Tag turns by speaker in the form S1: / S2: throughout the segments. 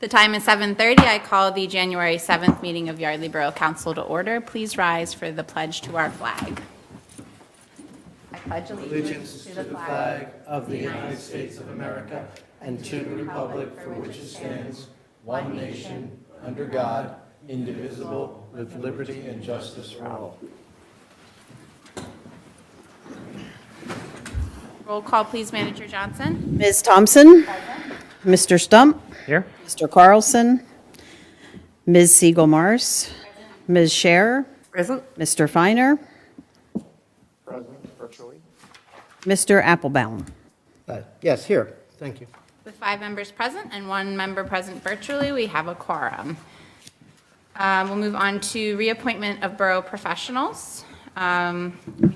S1: The time is 7:30. I call the January 7th meeting of Yardley Borough Council to order. Please rise for the pledge to our flag. I pledge allegiance to the flag
S2: of the United States of America and to the republic for which it stands, one nation, under God, indivisible, with liberty and justice for all.
S1: Roll call, please, Manager Johnson.
S3: Ms. Thompson? Mr. Stump?
S4: Here.
S3: Mr. Carlson? Ms. Siegel-Mars? Ms. Scherer?
S4: Present.
S3: Mr. Feiner?
S2: Present virtually.
S3: Mr. Applebaum?
S2: Yes, here. Thank you.
S1: With 5 members present and 1 member present virtually, we have a quorum. We'll move on to reappointment of borough professionals. We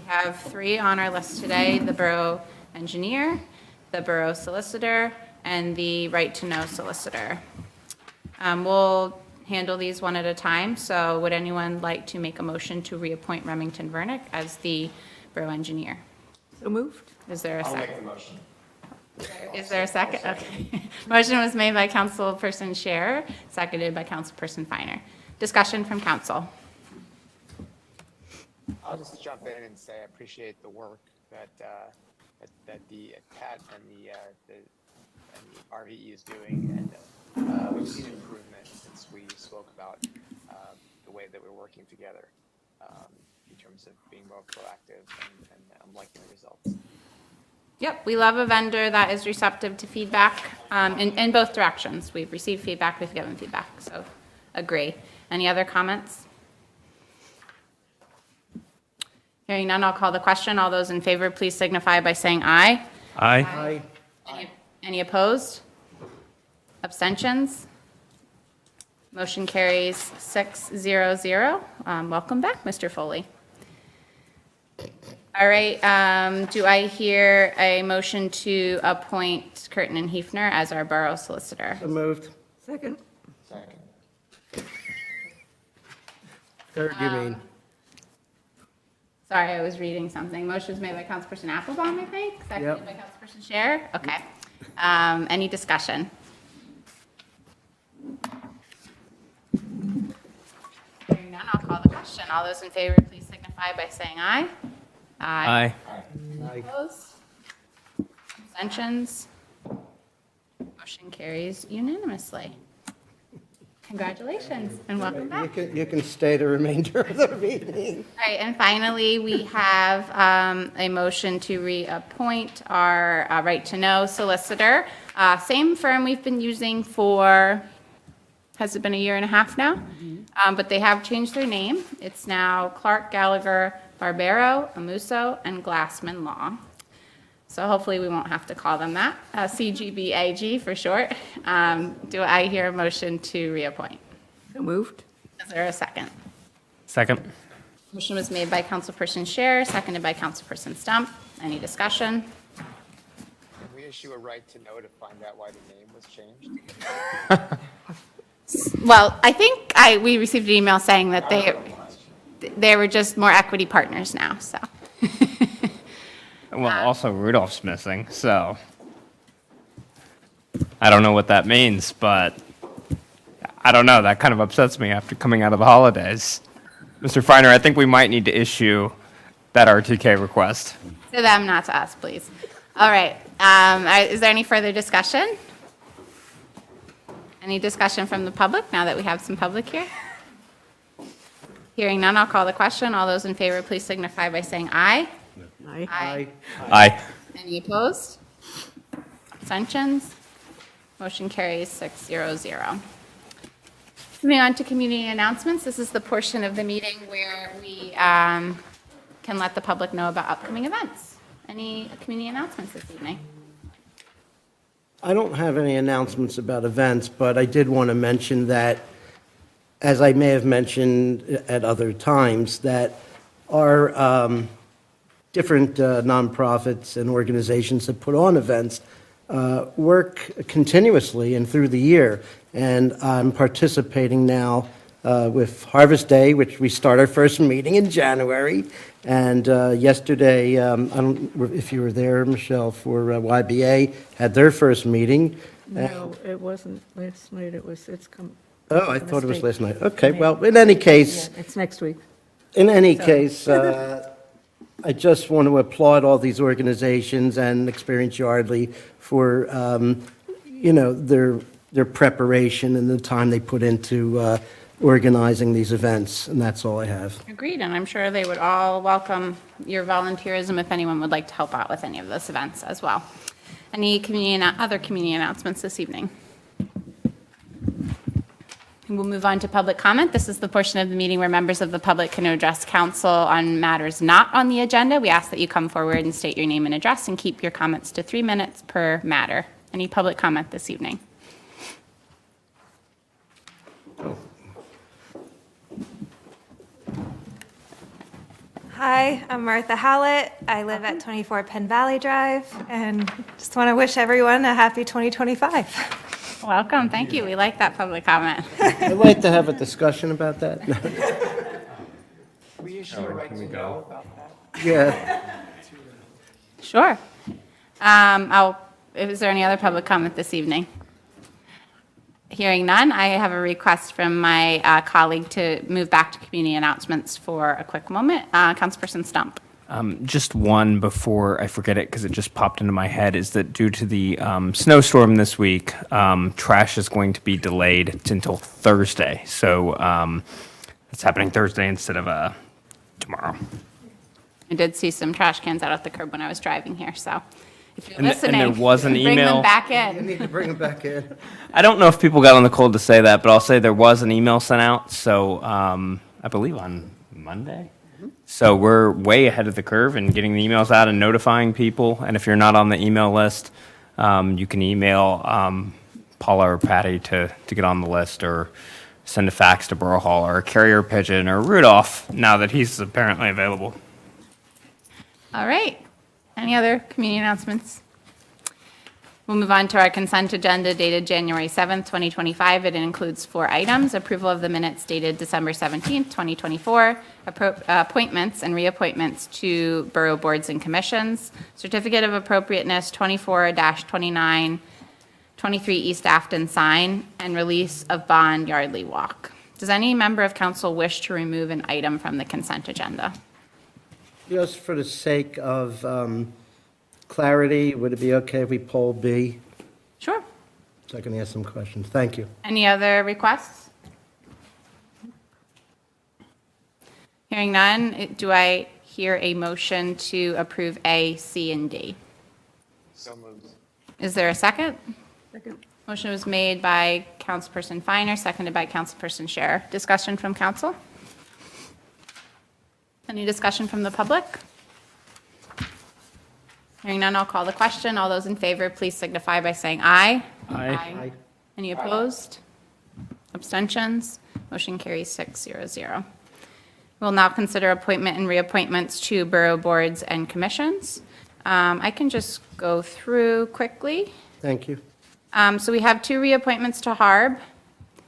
S1: have 3 on our list today: the borough engineer, the borough solicitor, and the right-to-know solicitor. We'll handle these one at a time, so would anyone like to make a motion to reappoint Remington Vernick as the borough engineer?
S4: So moved.
S1: Is there a second?
S5: I'll make the motion.
S1: Is there a second? Okay. Motion was made by Councilperson Scherer, seconded by Councilperson Feiner. Discussion from council.
S5: I'll just jump in and say I appreciate the work that the PAT and the RVE is doing, and we've seen improvement since we spoke about the way that we're working together in terms of being more proactive, and I'm liking the results.
S1: Yep, we love a vendor that is receptive to feedback in both directions. We've received feedback, we've given feedback, so agree. Any other comments? Hearing none, I'll call the question. All those in favor, please signify by saying aye.
S4: Aye.
S1: Any opposed? Abstentions? Motion carries 6-0-0. Welcome back, Mr. Foley. All right, do I hear a motion to appoint Curtin and Hefner as our borough solicitor?
S2: So moved.
S4: Second.
S5: Second.
S2: Third, you mean?
S1: Sorry, I was reading something. Motion was made by Councilperson Applebaum, I think, seconded
S2: Yep.
S1: by Councilperson Scherer. Okay. Any discussion? Hearing none, I'll call the question. All those in favor, please signify by saying aye.
S4: Aye.
S2: Aye.
S1: Opposed? Abstentions? Motion carries unanimously. Congratulations and welcome back.
S2: You can stay the remainder of the meeting.
S1: All right, and finally, we have a motion to reappoint our right-to-know solicitor. Same firm we've been using for, has it been a year and a half now? But they have changed their name. It's now Clark, Gallagher, Barbero, Amuso, and Glassman Law. So hopefully we won't have to call them that, CGBAG for short. Do I hear a motion to reappoint?
S4: So moved.
S1: Is there a second?
S4: Second.
S1: Motion was made by Councilperson Scherer, seconded by Councilperson Stump. Any discussion?
S5: Can we issue a right to know to find out why the name was changed?
S1: Well, I think we received an email saying that they were just more equity partners now, so.
S4: Well, also Rudolph's missing, so I don't know what that means, but I don't know. That kind of upsets me after coming out of the holidays. Mr. Feiner, I think we might need to issue that RTK request.
S1: To them, not to us, please. All right. Is there any further discussion? Any discussion from the public now that we have some public here? Hearing none, I'll call the question. All those in favor, please signify by saying aye.
S4: Aye.
S1: Aye.
S4: Aye.
S1: Any opposed? Abstentions? Motion carries 6-0-0. Moving on to community announcements. This is the portion of the meeting where we can let the public know about upcoming events. Any community announcements this evening?
S2: I don't have any announcements about events, but I did want to mention that, as I may have mentioned at other times, that our different nonprofits and organizations that put on events work continuously and through the year. And I'm participating now with Harvest Day, which we start our first meeting in January. And yesterday, I don't know if you were there, Michelle, for YBA, had their first meeting.
S6: No, it wasn't last night, it's come.
S2: Oh, I
S6: it's a
S2: thought it was
S6: mistake.
S2: last night. Okay, well, in any case,
S6: Yeah, it's next week.
S2: in any case, I just want to applaud all these organizations and Experience Yardley for, their preparation and the time they put into organizing these events, and that's all I have.
S1: Agreed, and I'm sure they would all welcome your volunteerism if anyone would like to help out with any of those events as well. Any other community announcements this evening? We'll move on to public comment. This is the portion of the meeting where members of the public can address council on matters not on the agenda. We ask that you come forward and state your name and address and keep your comments to 3 minutes per matter. Any public comment this evening?
S7: Hi, I'm Martha Howlett. I live at 24 Penn Valley Drive, and just want to wish everyone a happy 2025.
S1: Welcome, thank you. We like that public comment.
S2: I'd like to have a discussion about that.
S5: We issue a right to know about that.
S2: Yeah.
S1: Sure. Is there any other public comment this evening? Hearing none, I have a request from my colleague to move back to community announcements for a quick moment. Councilperson Stump.
S4: Just one before I forget it, because it just popped into my head, is that due to the snowstorm this week, trash is going to be delayed until Thursday. So it's happening Thursday instead of tomorrow.
S1: I did see some trash cans out at the curb when I was driving here, so if you're
S4: And
S1: listening,
S4: there was an
S1: bring
S4: email.
S1: them back
S2: You
S1: in.
S2: need to bring it back in.
S4: I don't know if people got on the cold to say that, but I'll say there was an email sent out, so I believe on Monday. So we're way ahead of the curve in getting the emails out and notifying people. And if you're not on the email list, you can email Paula or Patty to get on the list, or send a fax to Borough Hall, or a carrier pigeon, or Rudolph, now that he's apparently available.
S1: All right. Any other community announcements? We'll move on to our consent agenda dated January 7th, 2025. It includes 4 items: approval of the minutes dated December 17th, 2024, appointments and reappointments to borough boards and commissions, certificate of appropriateness 24-29, 23 East Afton-Sign, and release of Bond-Yardley walk. Does any member of council wish to remove an item from the consent agenda?
S2: Just for the sake of clarity, would it be okay if we poll B?
S1: Sure.
S2: So I can ask some questions. Thank you.
S1: Any other requests? Hearing none, do I hear a motion to approve A, C, and D?
S5: So moved.
S1: Is there a second?
S6: Second.
S1: Motion was made by Councilperson Finer, seconded by Councilperson Scherer. Discussion from council? Any discussion from the public? Hearing none, I'll call the question. All those in favor, please signify by saying aye.
S4: Aye.
S1: Any opposed? Abstentions? Motion carries 600. We'll now consider appointment and reappointments to borough boards and commissions. I can just go through quickly.
S2: Thank you.
S1: So we have 2 reappointments to HARB.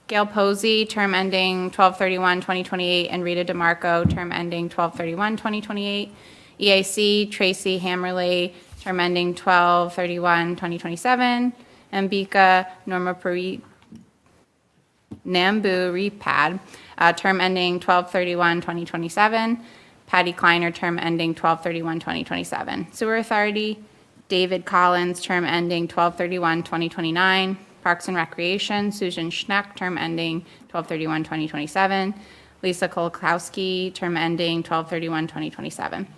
S1: Gail Posey, term ending 12/31/2028, and Rita DeMarco, term ending 12/31/2028. EAC, Tracy Hammerly, term ending 12/31/2027. Ambika Nambu Repad, term ending 12/31/2027. Patty Kleiner, term ending 12/31/2027. Sewer Authority, David Collins, term ending 12/31/2029. Parks and Recreation, Susan Schneck, term ending 12/31/2027. Lisa Kolkowski, term ending 12/31/2027.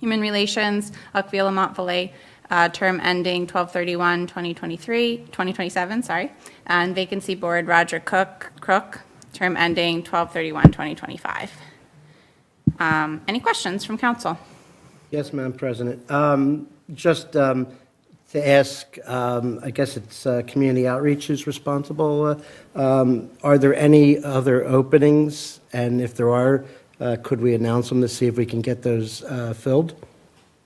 S1: Human Relations, Akvila Montvalet, term ending 12/31/2027, sorry. And Vacancy Board, Roger Crook, term ending 12/31/2025. Any questions from council?
S2: Yes, Madam President. Just to ask, I guess it's Community Outreach who's responsible. Are there any other openings? And if there are, could we announce them to see if we can get those filled?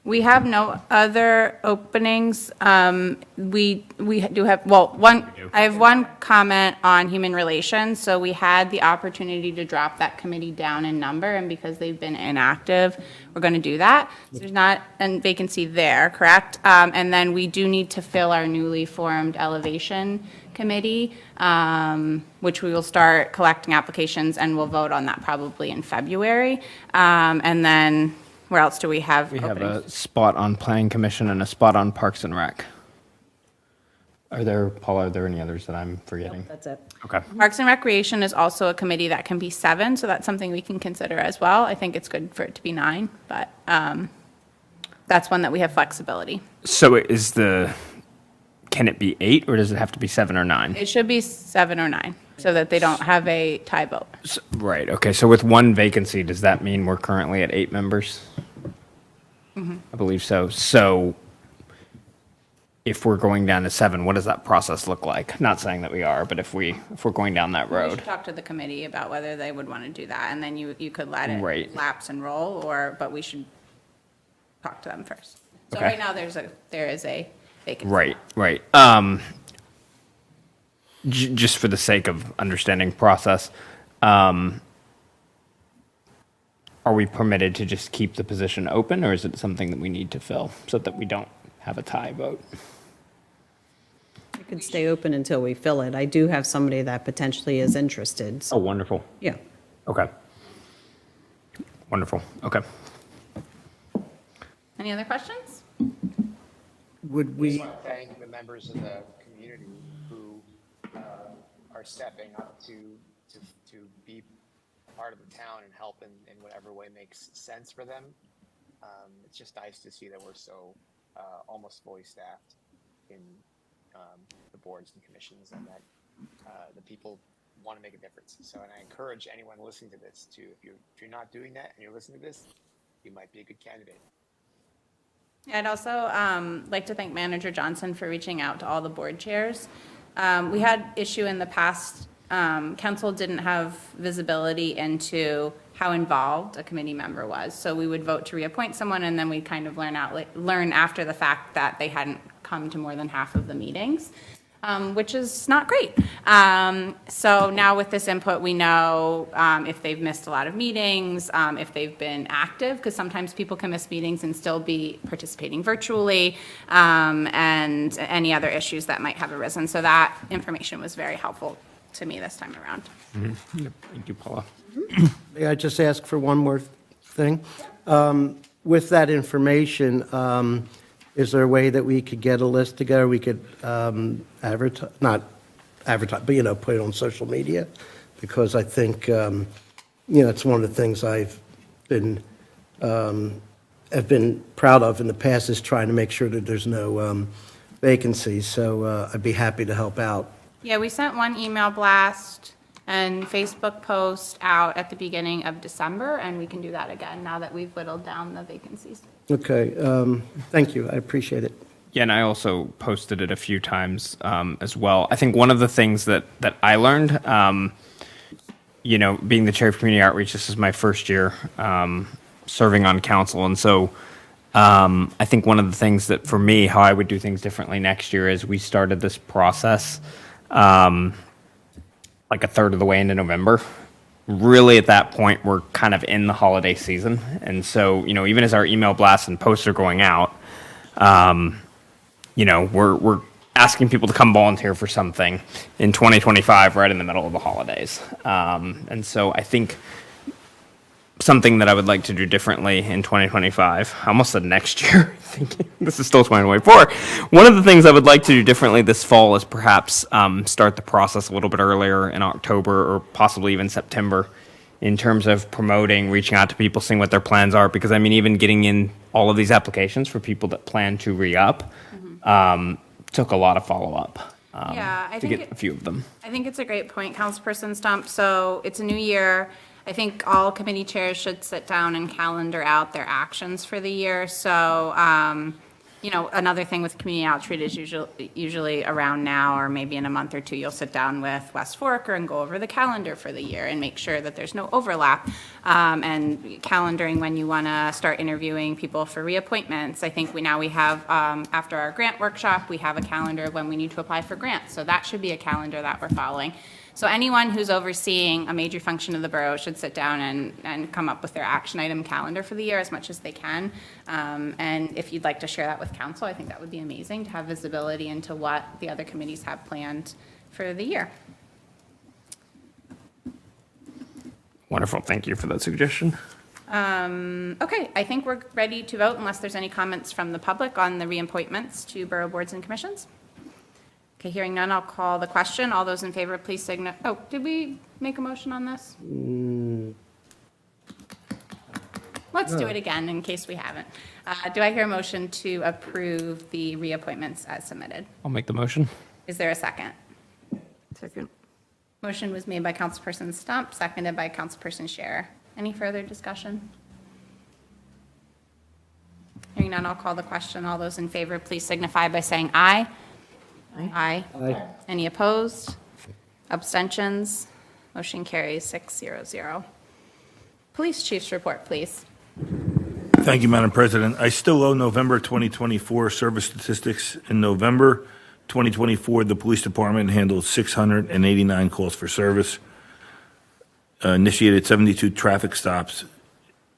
S1: We have no other openings. We do have, well, one, I have one comment on human relations. So we had the opportunity to drop that committee down in number, and because they've been inactive, we're going to do that. So there's not a vacancy there, correct? And then we do need to fill our newly formed elevation committee, which we will start collecting applications, and we'll vote on that probably in February. And then where else do we have
S4: We have
S1: openings?
S4: a spot on Planning Commission and a spot on Parks and Rec. Paula, are there any others that I'm forgetting?
S3: That's it.
S4: Okay.
S1: Parks and Recreation is also a committee that can be 7, so that's something we can consider as well. I think it's good for it to be 9, but that's one that we have flexibility.
S4: So can it be 8 or does it have to be 7 or 9?
S1: It should be 7 or 9, so that they don't have a tie vote.
S4: Right, okay, so with one vacancy, does that mean we're currently at 8 members? I believe so. So if we're going down to 7, what does that process look like? Not saying that we are, but if we're going down that
S1: We
S4: road.
S1: should talk to the committee about whether they would want to do that, and then you could let it
S4: Right.
S1: lapse and roll, but we should talk to them first. So
S4: Okay.
S1: right now, there is a vacancy.
S4: Right. Just for the sake of understanding process, are we permitted to just keep the position open, or is it something that we need to fill so that we don't have a tie vote?
S3: It could stay open until we fill it. I do have somebody that potentially is interested.
S4: Oh,
S3: So,
S4: wonderful.
S3: yeah.
S4: Okay. Wonderful. Okay.
S1: Any other questions?
S2: Would
S5: I just
S2: we,
S5: want to thank the members of the community who are stepping up to be part of the town and help in whatever way makes sense for them. It's just nice to see that we're so almost fully staffed in the boards and commissions, and that the people want to make a difference. So, and I encourage anyone listening to this to, if you're not doing that and you're listening to this, you might be a good candidate.
S1: I'd also like to thank Manager Johnson for reaching out to all the board chairs. We had issue in the past, council didn't have visibility into how involved a committee member was. So we would vote to reappoint someone, and then we'd kind of learn after the fact that they hadn't come to more than half of the meetings, which is not great. So now with this input, we know if they've missed a lot of meetings, if they've been active, because sometimes people can miss meetings and still be participating virtually, and any other issues that might have arisen. So that information was very helpful to me this time around.
S4: Thank you, Paula.
S2: may I just ask for one more thing? With that information, is there a way that we could get a list together? We could advertise, not advertise, but, put it on social media? Because I think, it's one of the things have been proud of in the past, is trying to make sure that there's no vacancies. So I'd be happy to help out.
S1: Yeah, we sent one email blast and Facebook post out at the beginning of December, and we can do that again now that we've whittled down the vacancies.
S2: Okay, thank you, I appreciate it.
S4: Yeah, and I also posted it a few times as well. I think one of the things that I learned, being the chair of community outreach, this is my first year serving on council. And so I think one of the things that for me, how I would do things differently next year is we started this process like a third of the way into November. Really, at that point, we're kind of in the holiday season. And so, even as our email blasts and posts are going out, we're asking people to come volunteer for something in 2025, right in the middle of the holidays. And so I think something that I would like to do differently in 2025, I almost said next year, thinking this is still 2024. One of the things I would like to do differently this fall is perhaps start the process a little bit earlier in October or possibly even September in terms of promoting, reaching out to people, seeing what their plans are. Because even getting in all of these applications for people that plan to re-up took a lot of follow-up
S1: Yeah, I
S4: to
S1: think
S4: get a few of them.
S1: I think it's a great point, Councilperson Stump. So it's a new year. I think all committee chairs should sit down and calendar out their actions for the year. So another thing with community outreach is usually around now, or maybe in a month or two, you'll sit down with West Forker and go over the calendar for the year and make sure that there's no overlap. And calendaring when you want to start interviewing people for reappointments. I think we have, after our grant workshop, we have a calendar when we need to apply for grants. So that should be a calendar that we're following. So anyone who's overseeing a major function of the borough should sit down and come up with their action item calendar for the year as much as they can. And if you'd like to share that with council, I think that would be amazing to have visibility into what the other committees have planned for the year.
S4: Wonderful. Thank you for that suggestion.
S1: Okay, I think we're ready to vote unless there's any comments from the public on the reappointments to borough boards and commissions. Okay, hearing none, I'll call the question. All those in favor, please signify. Oh, did we make a motion on this? Let's do it again in case we haven't. Do I hear a motion to approve the reappointments as submitted?
S4: I'll make the motion.
S1: Is there a second?
S6: Second.
S1: Motion was made by Councilperson Stump, seconded by Councilperson Scherer. Any further discussion? Hearing none, I'll call the question. All those in favor, please signify by saying aye. Aye.
S2: Aye.
S1: Any opposed? Abstentions? Motion carries 600. Police chief's report, please.
S8: Thank you, Madam President. I still owe November 2024 service statistics. In November 2024, the police department handled 689 calls for service, initiated 72 traffic stops,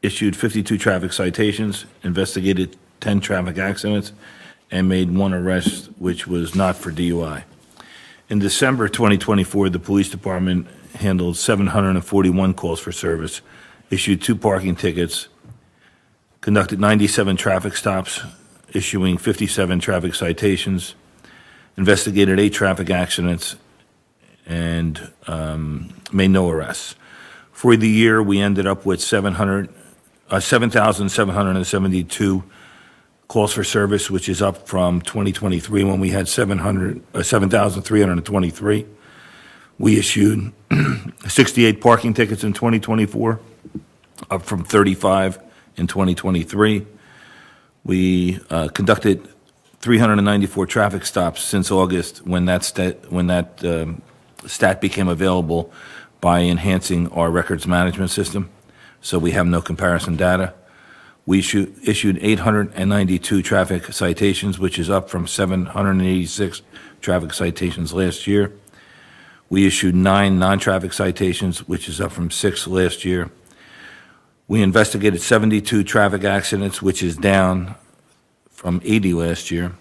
S8: issued 52 traffic citations, investigated 10 traffic accidents, and made 1 arrest, which was not for DUI. In December 2024, the police department handled 741 calls for service, issued 2 parking tickets, conducted 97 traffic stops, issuing 57 traffic citations, investigated 8 traffic accidents, and made no arrests. For the year, we ended up with 7,772 calls for service, which is up from 2023 when we had 7,323. We issued 68 parking tickets in 2024, up from 35 in 2023. We conducted 394 traffic stops since August when that stat became available by enhancing our records management system. So we have no comparison data. We issued 892 traffic citations, which is up from 786 traffic citations last year. We issued 9 non-traffic citations, which is up from 6 last year. We investigated 72 traffic accidents, which is down from 80 last year.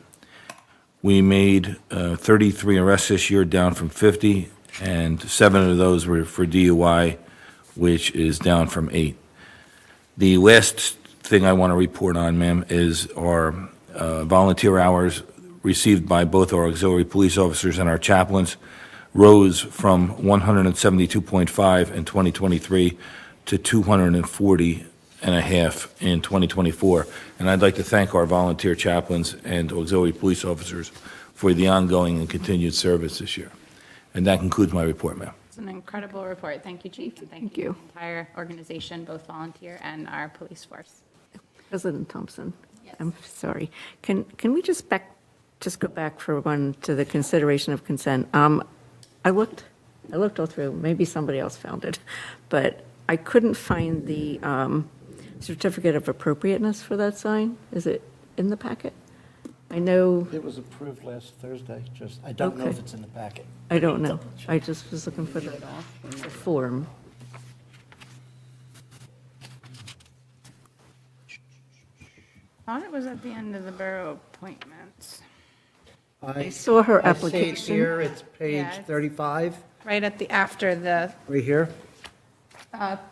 S8: We made 33 arrests this year, down from 50, and 7 of those were for DUI, which is down from 8. The last thing I want to report on, ma'am, is our volunteer hours received by both our auxiliary police officers and our chaplains rose from 172.5 in 2023 to 240 and a half in 2024. And I'd like to thank our volunteer chaplains and auxiliary police officers for the ongoing and continued service this year. And that concludes my report, ma'am.
S1: It's an incredible report. Thank you, Chief. And thank you, the entire organization, both volunteer and our police force.
S6: President Thompson.
S1: Yes.
S6: I'm sorry. Can we just go back for one to the consideration of consent? I looked all through, maybe somebody else found it, but I couldn't find the certificate of appropriateness for that sign. Is it in the packet? I know,
S2: It was approved last Thursday, I don't know if
S6: Okay.
S2: it's in the packet.
S6: I don't know. I just was looking for the form.
S1: Thought it was at the end of the borough appointments,
S6: I saw her
S2: I see it
S6: application.
S2: here, it's
S1: Yeah,
S2: page
S1: it's-
S2: 35,
S1: right after the
S2: right here.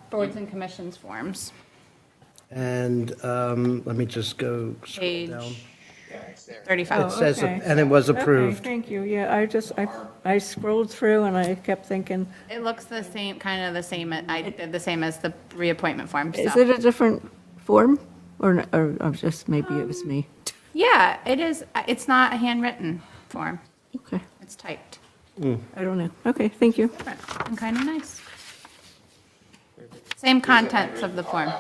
S1: boards and commissions forms.
S2: And let me just go scroll
S1: Page
S2: down.
S5: Yeah, it's there.
S1: 35.
S2: It says,
S6: okay.
S2: and it was
S6: Okay,
S2: approved.
S6: thank you. Yeah, I scrolled through and I kept thinking,
S1: It looks the same, kind of the same, I did the same as the reappointment form,
S6: is
S1: so.
S6: it a different form? Or just, maybe it was me?
S1: Yeah, it is, it's not a handwritten form,
S6: Okay,
S1: it's typed.
S6: I don't know. Okay, thank you.
S1: And kind of nice. Same contents of the form.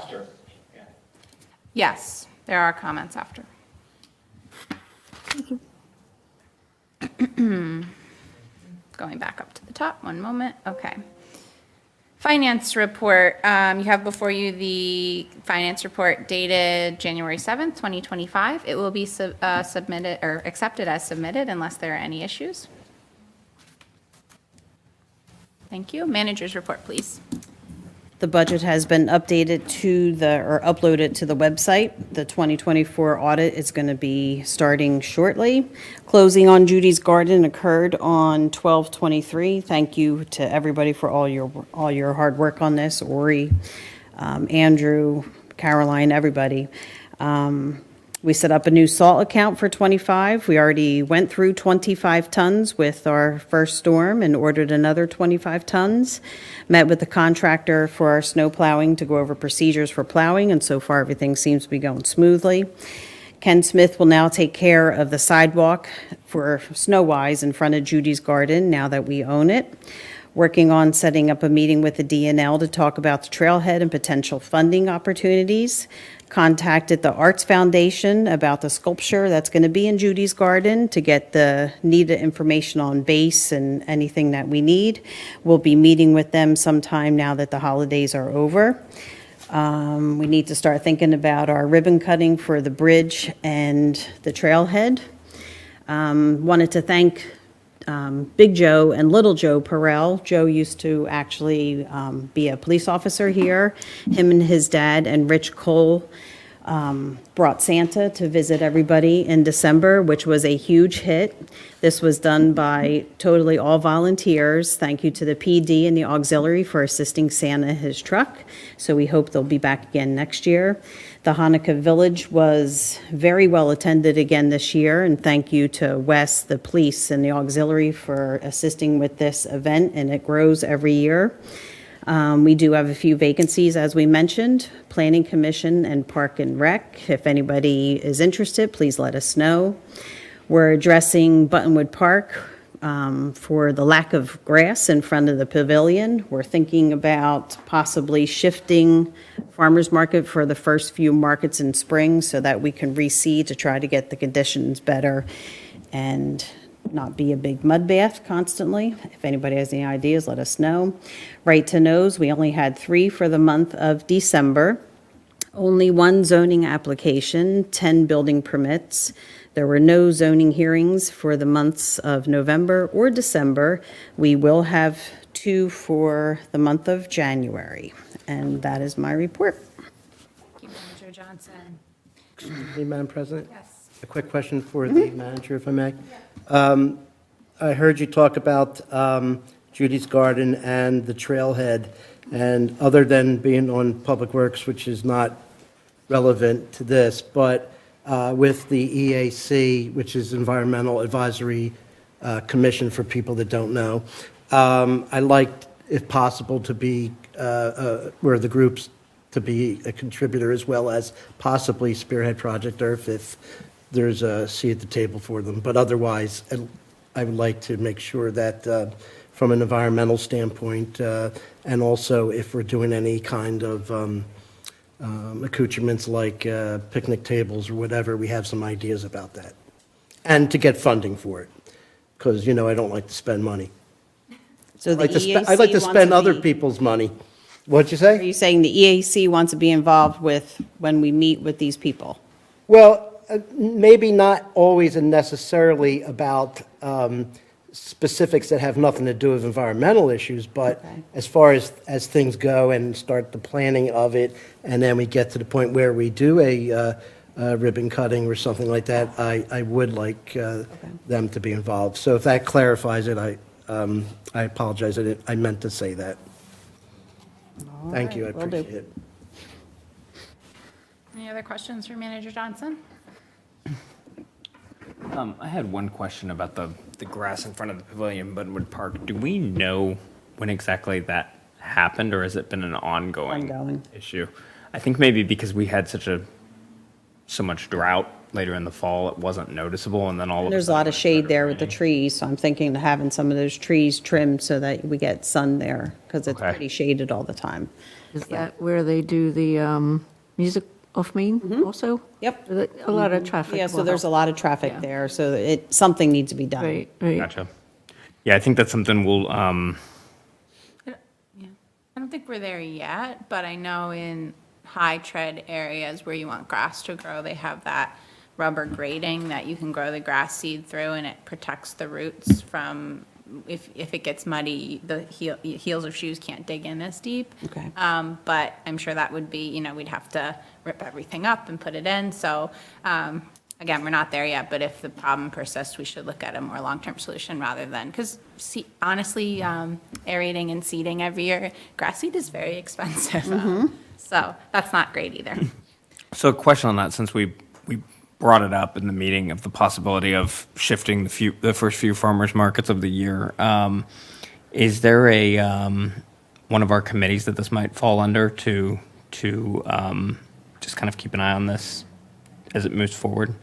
S1: Yes, there are comments after. Going back up to the top, one moment, okay. Finance report, you have before you the finance report dated January 7th, 2025. It will be submitted or accepted as submitted unless there are any issues. Thank you. Manager's report, please.
S3: The budget has been updated or uploaded to the website. The 2024 audit is going to be starting shortly. Closing on Judy's Garden occurred on 12/23. Thank you to everybody for all your hard work on this. Ori, Andrew, Caroline, everybody. We set up a new salt account for 25. We already went through 25 tons with our first storm and ordered another 25 tons. Met with the contractor for our snow plowing to go over procedures for plowing, and so far everything seems to be going smoothly. Ken Smith will now take care of the sidewalk for snow-wise in front of Judy's Garden now that we own it. Working on setting up a meeting with the DNL to talk about the trailhead and potential funding opportunities. Contacted the Arts Foundation about the sculpture that's going to be in Judy's Garden to get the needed information on base and anything that we need. We'll be meeting with them sometime now that the holidays are over. We need to start thinking about our ribbon cutting for the bridge and the trailhead. Wanted to thank Big Joe and Little Joe Perrell. Joe used to actually be a police officer here. Him and his dad and Rich Cole brought Santa to visit everybody in December, which was a huge hit. This was done by totally all volunteers. Thank you to the PD and the auxiliary for assisting Santa in his truck. So we hope they'll be back again next year. The Hanukkah Village was very well attended again this year, and thank you to Wes, the police, and the auxiliary for assisting with this event, and it grows every year. We do have a few vacancies, as we mentioned, Planning Commission and Park and Rec. If anybody is interested, please let us know. We're addressing Buttonwood Park for the lack of grass in front of the pavilion. We're thinking about possibly shifting farmers market for the first few markets in spring so that we can reseed to try to get the conditions better and not be a big mud bath constantly. If anybody has any ideas, let us know. Right to Knows, we only had 3 for the month of December. Only 1 zoning application, 10 building permits. There were no zoning hearings for the months of November or December. We will have 2 for the month of January. And that is my report.
S1: Thank you, Manager Johnson.
S2: Excuse me, Madam President?
S1: Yes.
S2: A quick question for the manager, if I may. I heard you talk about Judy's Garden and the trailhead, and other than being on Public Works, which is not relevant to this, but with the EAC, which is Environmental Advisory Commission for people that don't know, I'd like, if possible, to be where the groups to be a contributor as well as possibly Spearhead Project Earth if there's a seat at the table for them. But otherwise, I would like to make sure that from an environmental standpoint, and also if we're doing any kind of accoutrements like picnic tables or whatever, we have some ideas about that. And to get funding for it, because, you know, I don't like to spend money.
S3: So the EAC
S2: I'd like to
S3: wants
S2: spend other
S3: be-
S2: people's money. What'd you
S3: Are
S2: say?
S3: you saying the EAC wants to be involved with when we meet with these people?
S2: Well, maybe not always and necessarily about specifics that have nothing to do with environmental issues, but
S3: Okay.
S2: as far as things go and start the planning of it, and then we get to the point where we do a ribbon cutting or something like that, I would like them to be involved. So if that clarifies it, I apologize. I meant to say that. Thank you, I
S3: right, will do.
S2: appreciate it.
S1: Any other questions for Manager Johnson?
S4: I had one question about the grass in front of the pavilion, Buttonwood Park. Do we know when exactly that happened, or has it been an ongoing
S3: Ongoing.
S4: issue? I think maybe because we had so much drought later in the fall, it wasn't noticeable, and then all of a
S3: There's a
S4: sudden
S3: lot of
S4: it
S3: shade
S4: started
S3: there with the
S4: raining.
S3: trees, so I'm thinking of having some of those trees trimmed so that we get sun there, because it's
S4: Okay.
S3: pretty shaded all the time.
S6: Is that where they do the off Main also?
S3: Yep.
S6: A lot of traffic.
S3: Yeah, so
S6: will
S3: there's a
S6: help.
S3: lot of traffic
S6: Yeah.
S3: there, so something needs to be done.
S6: Right, right.
S4: Gotcha. Yeah, I think that's something we'll,
S1: Yeah. I don't think we're there yet, but I know in high tread areas where you want grass to grow, they have that rubber grating that you can grow the grass seed through, and it protects the roots from, if it gets muddy, the heels of shoes can't dig in as deep.
S3: Okay.
S1: But I'm sure that would be, we'd have to rip everything up and put it in. So, again, we're not there yet, but if the problem persists, we should look at a more long-term solution rather than, because honestly, aerating and seeding every year, grass seed is very expensive. So that's not great either.
S4: so a question on that, since we brought it up in the meeting of the possibility of shifting the first few farmers markets of the year. Is there one of our committees that this might fall under to just kind of keep an eye on this as it moves forward?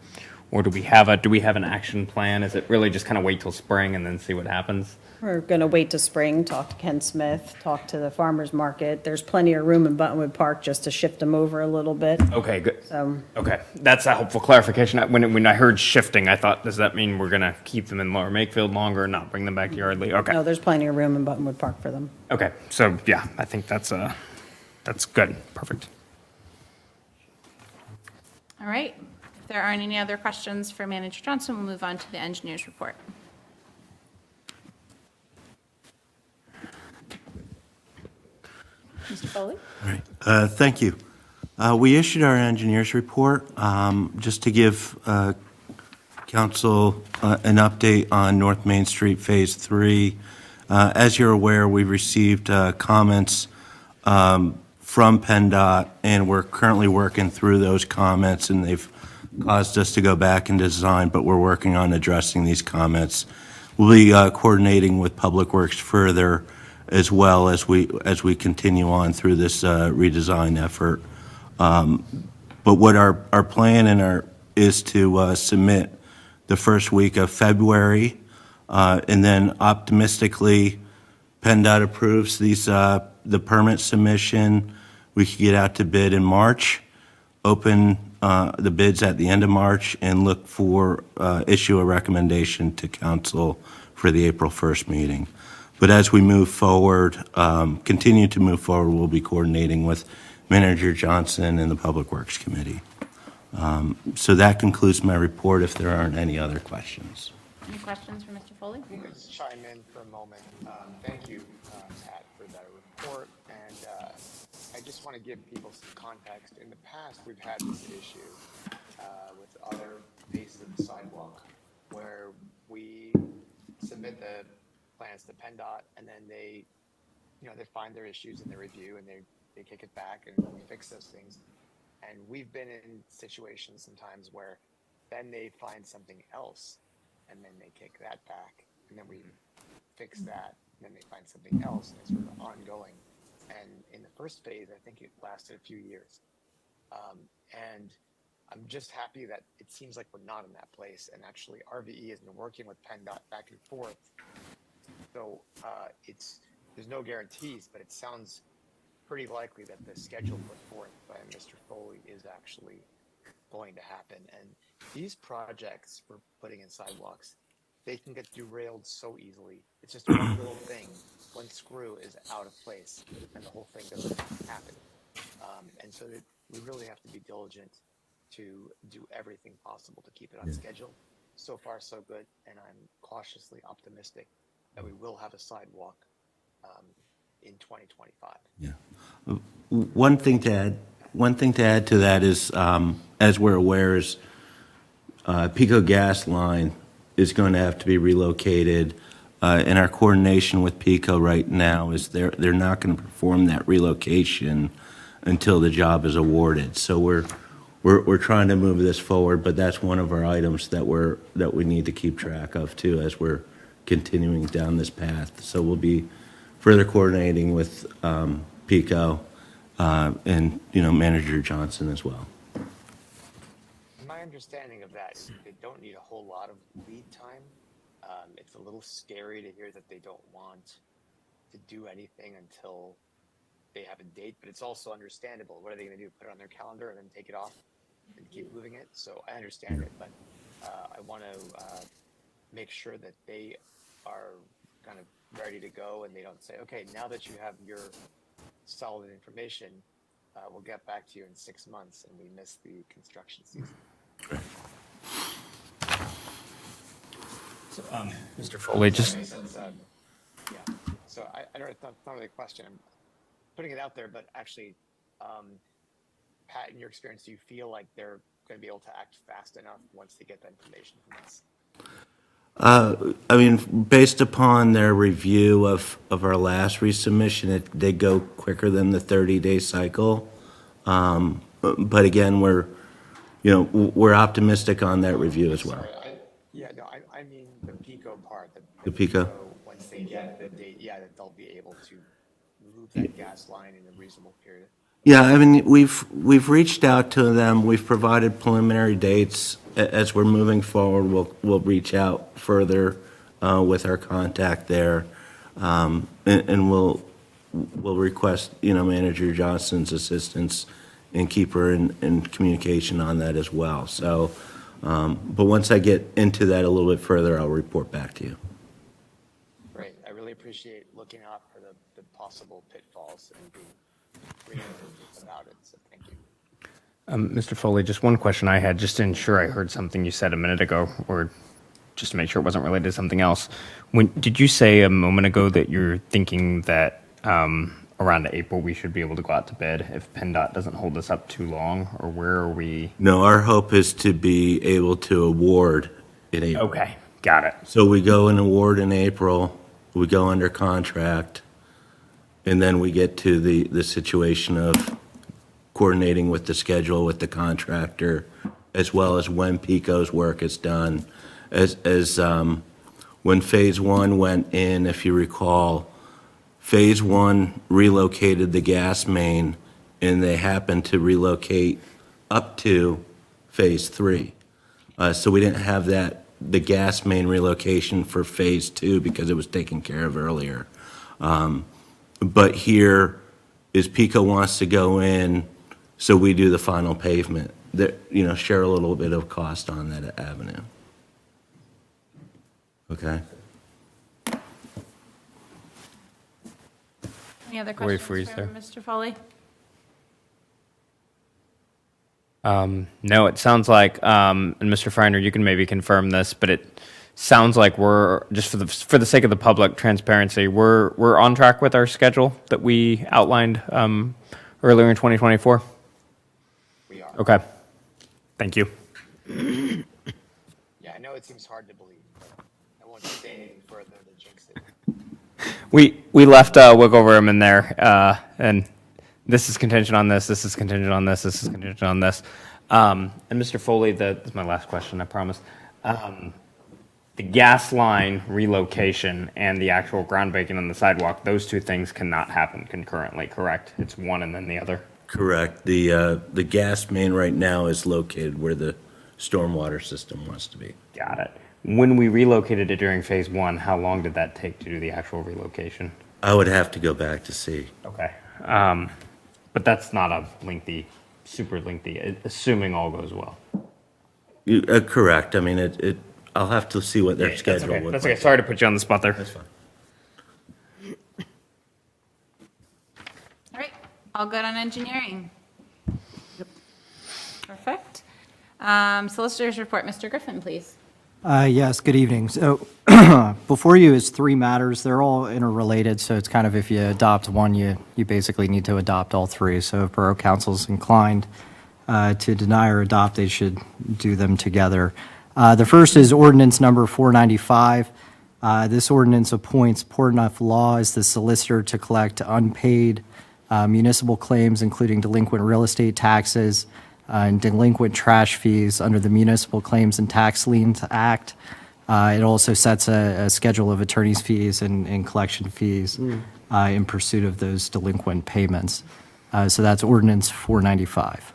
S4: Or do we have an action plan? Is it really just kind of wait till spring and then see what happens?
S3: We're going to wait to spring, talk to Ken Smith, talk to the farmer's market. There's plenty of room in Buttonwood Park just to shift them over a little bit.
S4: Okay, good.
S3: So,
S4: Okay, that's a helpful clarification. When I heard shifting, I thought, does that mean we're going to keep them in Lower Makefield longer and not bring them back to Yardley? Okay.
S3: no, there's plenty of room in Buttonwood Park for them.
S4: Okay, so yeah, I think that's good. Perfect.
S1: All right. If there aren't any other questions for Manager Johnson, we'll move on to the engineer's report. Mr. Foley?
S9: Thank you. We issued our engineer's report just to give council an update on North Main Street Phase 3. As you're aware, we received comments from PennDOT, and we're currently working through those comments, and they've caused us to go back and design, but we're working on addressing these comments. We'll be coordinating with Public Works further as well as we continue on through this redesign effort. But what our plan is to submit the first week of February, and then optimistically, PennDOT approves the permit submission. We could get out to bid in March, open the bids at the end of March, and look for issue a recommendation to council for the April 1st meeting. But as we move forward, continue to move forward, we'll be coordinating with Manager Johnson and the Public Works Committee. So that concludes my report, if there aren't any other questions.
S1: Any questions for Mr. Foley?
S5: Let me just chime in for a moment. Thank you, Pat, for that report. And I just want to give people some context. In the past, we've had this issue with other phases of the sidewalk where we submit the plans to PennDOT, and then they find their issues in their review, and they kick it back, and we fix those things. And we've been in situations sometimes where then they find something else, and then they kick that back, and then we fix that, and then they find something else, and it's sort of ongoing. And in the first phase, I think it lasted a few years. And I'm just happy that it seems like we're not in that place, and actually RVE has been working with PennDOT back and forth. So there's no guarantees, but it sounds pretty likely that the schedule put forth by Mr. Foley is actually going to happen. And these projects for putting in sidewalks, they can get derailed so easily. It's just one little thing, one screw is out of place, and the whole thing doesn't happen. And so we really have to be diligent to do everything possible to keep it on schedule. So far, so good, and I'm cautiously optimistic that we will have a sidewalk in 2025.
S9: Yeah. One thing to add to that is, as we're aware, is Pico gas line is going to have to be relocated. And our coordination with Pico right now is they're not going to perform that relocation until the job is awarded. So we're trying to move this forward, but that's one of our items that we need to keep track of too as we're continuing down this path. So we'll be further coordinating with Pico and Manager Johnson as well.
S5: My understanding of that is they don't need a whole lot of lead time. It's a little scary to hear that they don't want to do anything until they have a date, but it's also understandable. What are they going to do? Put it on their calendar and then take it off and keep moving it? So I understand it, but I want to make sure that they are kind of ready to go and they don't say, okay, now that you have your solid information, we'll get back to you in 6 months and we miss the construction season.
S4: So, Mr. Foley, just
S5: Makes sense. Yeah. So I don't know, it's not really a question. I'm putting it out there, but actually, Pat, in your experience, do you feel like they're going to be able to act fast enough once they get that information from us?
S9: I mean, based upon their review of our last resubmission, they go quicker than the 30-day cycle. But again, we're optimistic on that review as well.
S5: Sorry, I mean the PICO part.
S9: The PICO?
S5: Once they get the date, that they'll be able to move that gas line in a reasonable period.
S9: Yeah, I mean, we've reached out to them. We've provided preliminary dates. As we're moving forward, we'll reach out further with our contact there, and we'll request Manager Johnson's assistance and keep her in communication on that as well. So, but once I get into that a little bit further, I'll report back to you.
S5: Great. I really appreciate looking out for the possible pitfalls and being creative about it. So thank you.
S4: Mr. Foley, just one question I had, just to ensure I heard something you said a minute ago, or just to make sure it wasn't related to something else. Did you say a moment ago that you're thinking that around April we should be able to go out to bid if PennDOT doesn't hold us up too long, or where are we?
S9: No, our hope is to be able to award in April.
S4: Okay, got it.
S9: So we go and award in April, we go under contract, and then we get to the situation of coordinating with the schedule with the contractor, as well as when PICO's work is done. As when Phase 1 went in, if you recall, Phase 1 relocated the gas main, and they happened to relocate up to Phase 3. So we didn't have the gas main relocation for Phase 2 because it was taken care of earlier. But here is PICO wants to go in, so we do the final pavement, share a little bit of cost on that avenue. Okay?
S1: Any other
S4: Before we
S1: questions
S4: freeze
S1: for
S4: there.
S1: Mr. Foley?
S4: No, it sounds like, and Mr. Freiner, you can maybe confirm this, but it sounds like we're, just for the sake of the public transparency, we're on track with our schedule that we outlined earlier in 2024?
S5: We are.
S4: Okay. Thank you.
S5: Yeah, I know it seems hard to believe, but I won't say anything further to jinx it.
S4: We left wiggle room in there, and this is contingent on this, this is contingent on this, this is contingent on this. And Mr. Foley, this is my last question, I promise. The gas line relocation and the actual groundbreaking on the sidewalk, those two things cannot happen concurrently, correct? It's one and then the other?
S9: Correct. The gas main right now is located where the stormwater system wants to be.
S4: Got it. When we relocated it during Phase 1, how long did that take to do the actual relocation?
S9: I would have to go back to see.
S4: Okay. But that's not a super lengthy, assuming all goes well.
S9: Correct. I mean, I'll have to see what their schedule would be.
S4: That's okay. Sorry to put you on the spot there.
S9: That's fine.
S1: All right, all good on engineering? Perfect. Solicitor's report, Mr. Griffin, please.
S10: Yes, good evening. So before you is 3 matters. They're all interrelated, so it's kind of if you adopt one, you basically need to adopt all 3. So if Borough Council's inclined to deny or adopt, they should do them together. The first is ordinance number 495. This ordinance appoints Portneuf Law as the solicitor to collect unpaid municipal claims, including delinquent real estate taxes, and delinquent trash fees under the Municipal Claims and Tax Liens Act. It also sets a schedule of attorney's fees and collection fees in pursuit of those delinquent payments. So that's ordinance 495.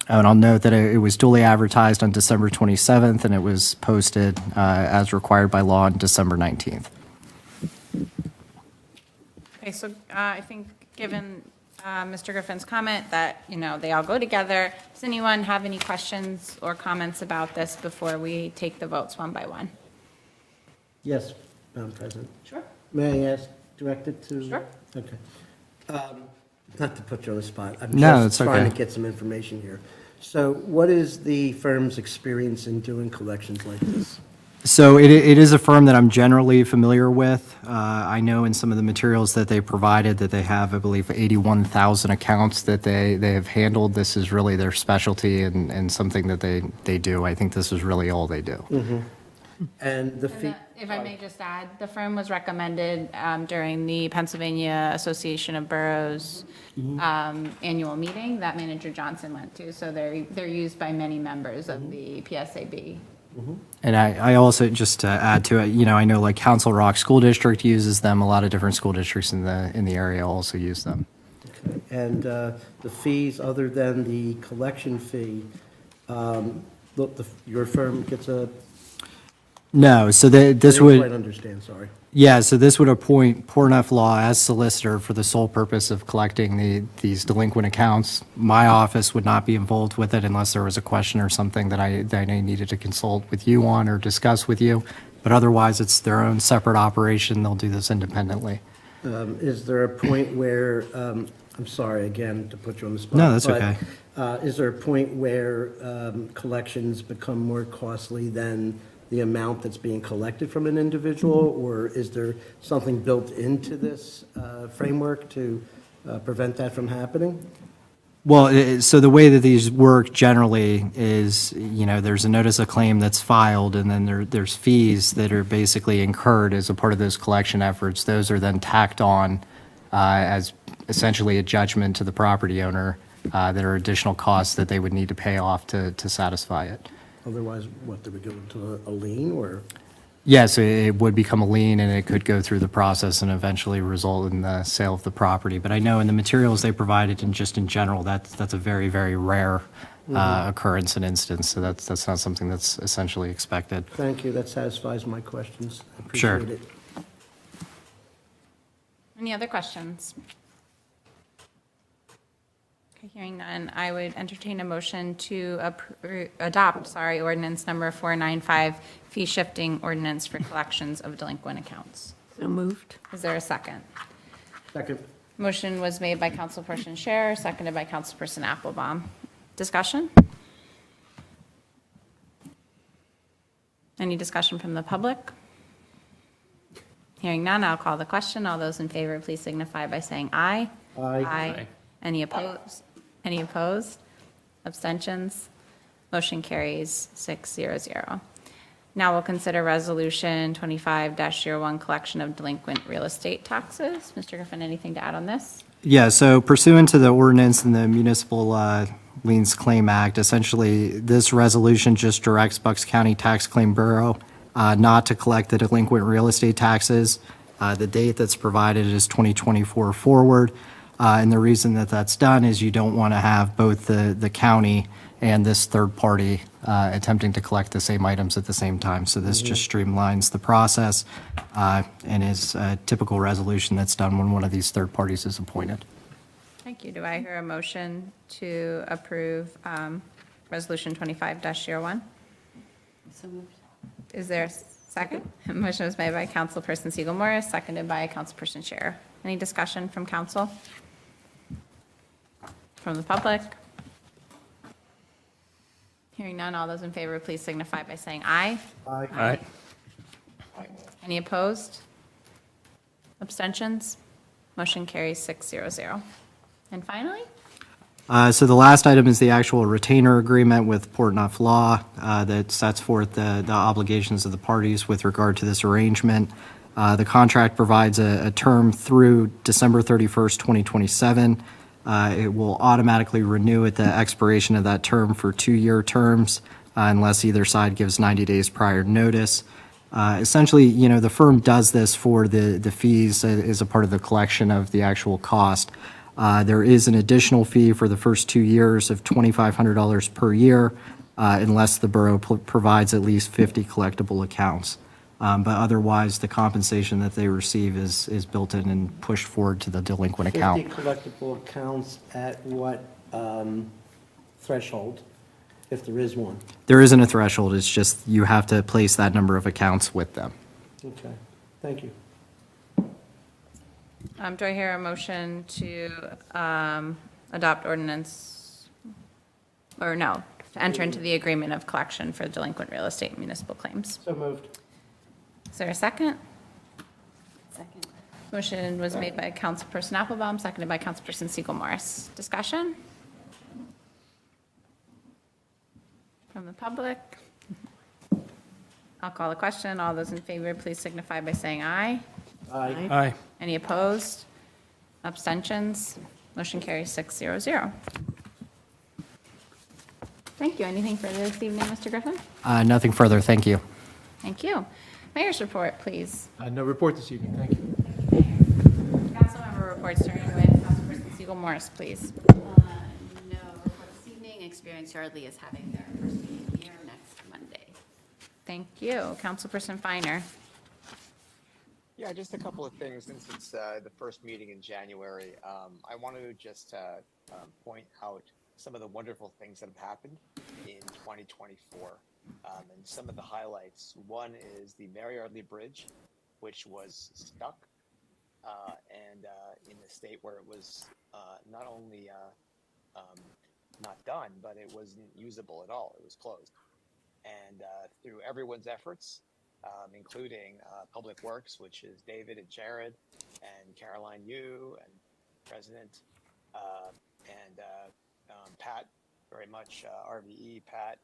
S10: And I'll note that it was duly advertised on December 27th, and it was posted as required by law on December 19th.
S1: Okay, so I think, given Mr. Griffin's comment that, they all go together, does anyone have any questions or comments about this before we take the votes one by one?
S2: Yes, Madam President.
S1: Sure.
S2: May I ask, directed to?
S1: Sure.
S2: Okay. Not to put you on the spot. I'm
S10: No,
S2: just
S10: it's
S2: trying
S10: okay.
S2: to get some information here. So what is the firm's experience in doing collections like this?
S10: So it is a firm that I'm generally familiar with. I know in some of the materials that they provided that they have, I believe, 81,000 accounts that they have handled. This is really their specialty and something that they do. I think this is really all they do.
S2: And the fee?
S1: If I may just add, the firm was recommended during the Pennsylvania Association of Boroughs annual meeting that Manager Johnson went to. So they're used by many members of the PSAB.
S10: And I also, just to add to it, I know like Council Rock School District uses them. A lot of different school districts in the area also use them.
S2: Okay. And the fees, other than the collection fee, your firm gets a?
S10: No, so this
S2: I didn't
S10: would.
S2: quite understand, sorry.
S10: Yeah, so this would appoint Portneuf Law as solicitor for the sole purpose of collecting these delinquent accounts. My office would not be involved with it unless there was a question or something that I needed to consult with you on or discuss with you. But otherwise, it's their own separate operation. They'll do this independently.
S2: Is there a point where, I'm sorry again to put you on the spot.
S10: No, that's
S2: but,
S10: okay.
S2: Is there a point where collections become more costly than the amount that's being collected from an individual? Or is there something built into this framework to prevent that from happening?
S10: Well, so the way that these work generally is, there's a notice of claim that's filed, and then there's fees that are basically incurred as a part of those collection efforts. Those are then tacked on as essentially a judgment to the property owner that are additional costs that they would need to pay off to satisfy it.
S2: Otherwise, what, do we go into a lien or?
S10: Yes, it would become a lien, and it could go through the process and eventually result in the sale of the property. But I know in the materials they provided, and just in general, that's a very, very rare occurrence and instance. So that's not something that's essentially expected.
S2: Thank you, that satisfies my questions. I
S10: Sure.
S2: appreciate it.
S1: Any other questions? Okay, hearing none, I would entertain a motion to adopt ordinance number 495, fee shifting ordinance for collections of delinquent accounts.
S6: So moved.
S1: Is there a second?
S2: Second.
S1: Motion was made by Councilperson Scherer, seconded by Councilperson Applebaum. Discussion? Any discussion from the public? Hearing none, I'll call the question. All those in favor, please signify by saying aye.
S2: Aye.
S1: Aye. Any opposed? Any opposed? Abstentions? Motion carries 600. Now we'll consider Resolution 25-01, collection of delinquent real estate taxes. Mr. Griffin, anything to add on this?
S10: Yeah, so pursuant to the ordinance and the Municipal Liens Claim Act, essentially, this resolution just directs Bucks County Tax Claim Bureau not to collect the delinquent real estate taxes. The date that's provided is 2024 forward. And the reason that that's done is you don't want to have both the county and this third party attempting to collect the same items at the same time. So this just streamlines the process and is a typical resolution that's done when one of these third parties is appointed.
S1: Thank you. Do I hear a motion to approve Resolution 25-01?
S3: So moved.
S1: Is there a second? Motion was made by Councilperson Siegel Morris, seconded by Councilperson Scherer. Any discussion from council? From the public? Hearing none, all those in favor, please signify by saying aye.
S2: Aye.
S4: Aye.
S1: Any opposed? Abstentions? Motion carries 600. And finally?
S10: So the last item is the actual retainer agreement with Portneuf Law that sets forth the obligations of the parties with regard to this arrangement. The contract provides a term through December 31st, 2027. It will automatically renew at the expiration of that term for 2-year terms unless either side gives 90 days prior notice. Essentially, the firm does this for the fees as a part of the collection of the actual cost. There is an additional fee for the first 2 years of $2,500 per year unless the borough provides at least 50 collectible accounts. But otherwise, the compensation that they receive is built in and pushed forward to the delinquent
S2: 50
S10: account.
S2: collectible accounts at what threshold, if there is one?
S10: There isn't a threshold, it's just you have to place that number of accounts with them.
S2: Okay, thank you.
S1: Do I hear a motion to adopt ordinance, or no, to enter into the agreement of collection for delinquent real estate and municipal claims?
S2: So moved.
S1: Is there a second? Second. Motion was made by Councilperson Applebaum, seconded by Councilperson Siegel Morris. Discussion? From the public? I'll call the question. All those in favor, please signify by saying aye.
S2: Aye.
S4: Aye.
S1: Any opposed? Abstentions? Motion carries 600. Thank you. Anything further this evening, Mr. Griffin?
S10: Nothing further, thank you.
S1: Thank you. Mayor's report, please.
S11: No report this evening, thank you.
S1: Councilmember reports, starting with Councilperson Siegel Morris, please.
S12: No report this evening. Experience Yardley is having their first meeting here next Monday.
S1: Thank you. Councilperson Finer.
S5: Yeah, just a couple of things since it's the first meeting in January. I want to just point out some of the wonderful things that have happened in 2024 and some of the highlights. One is the Yardley Bridge, which was stuck and in the state where it was not only not done, but it wasn't usable at all. It was closed. And through everyone's efforts, including Public Works, which is David and Jared and Caroline Yu and President and Pat, very much RVE, Pat,